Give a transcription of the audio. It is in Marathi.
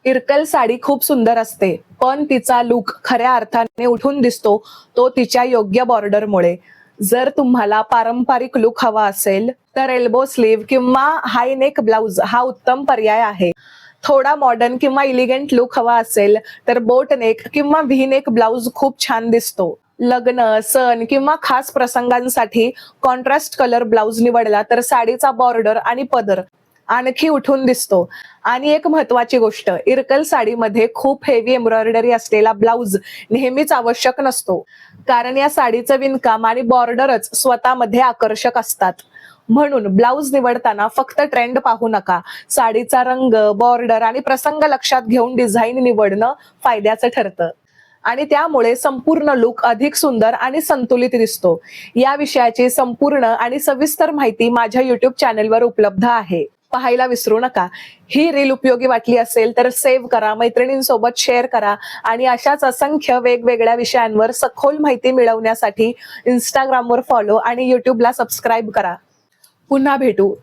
इरकल साडी खूप सुंदर असते, पण तिचा लुक खऱ्या अर्थाने उठून दिसतो तो तिच्या योग्य बॉर्डरमुळे. जर तुम्हाला पारंपरिक लुक हवा असेल तर एल्बो स्लीव्ह किंवा हाय नेक ब्लाउज हा उत्तम पर्याय आहे. थोडा मॉडर्न किंवा इलिगंट लुक हवा असेल तर बोट नेक किंवा व्ही नेक ब्लाउज खूप छान दिसतो. लग्न, सण किंवा खास प्रसंगांसाठी कॉन्ट्रास्ट कलर ब्लाउज निवडला तर साडीचा बॉर्डर आणि पदर आणखी उठून दिसतो. आणि एक महत्वाची गोष्ट, इरकल साडीमध्ये खूप हेवी एम्ब्रॉयडरी असलेला ब्लाउज नेहमीच आवश्यक नसतो, कारण या साडीचं विणकाम आणि बॉर्डरच स्वतःमध्ये आकर्षक असतात. म्हणून ब्लाउज निवडताना फक्त ट्रेंड पाहू नका, साडीचा रंग, बॉर्डर आणि प्रसंग लक्षात घेऊन डिझाईन निवडणं फायद्याचं ठरतं. आणि त्यामुळे संपूर्ण लुक अधिक सुंदर आणि संतुलित दिसतो. या विषयाची संपूर्ण आणि सविस्तर माहिती माझ्या युट्यूब चॅनलवर उपलब्ध आहे, पाहायला विसरू नका. ही रील उपयोगी वाटली असेल तर सेव्ह करा, मैत्रिणींसोबत शेअर करा आणि अशाच असंख्य वेगवेगळ्या विषयांवर सखोल माहिती मिळवण्यासाठी इंस्टाग्रामवर फॉलो आणि युट्यूबला सबस्क्राईब करा. पुन्हा भेटू